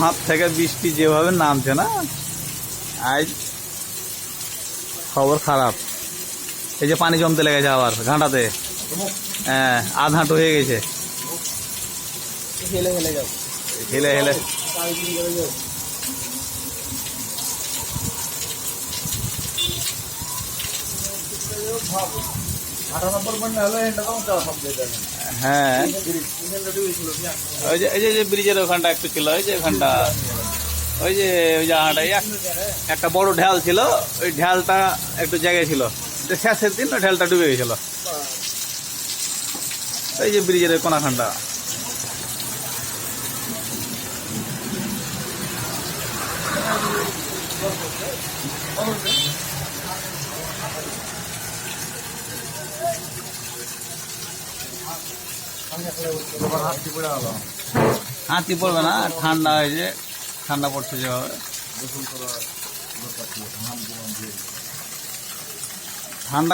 হাত থেকে বৃষ্টি যেভাবে নামছে না, আজ খবর খারাপ। এই যে পানি জমতে লেগেছে আবার ঘাটাতে, হ্যাঁ আধ হাঁটু হয়ে গেছে। হেলে হেলে যাও, হেলে হেলে হ্যাঁ। ওই যে এই যে ব্রিজের ওখানটা একটু ছিল, ওই যে ওখানটা ওই যে জায়গাটা একটা বড় ঢাল ছিল, ওই ঢালটা একটু জায়গায় ছিল, শেষের দিন ওই ঢালটা ডুবে গেছিল। এই যে ব্রিজের কোনাখানটা হাতি পড়বে না, ঠান্ডা হয়েছে, ঠান্ডা পড়ছে যেভাবে। ঠান্ডা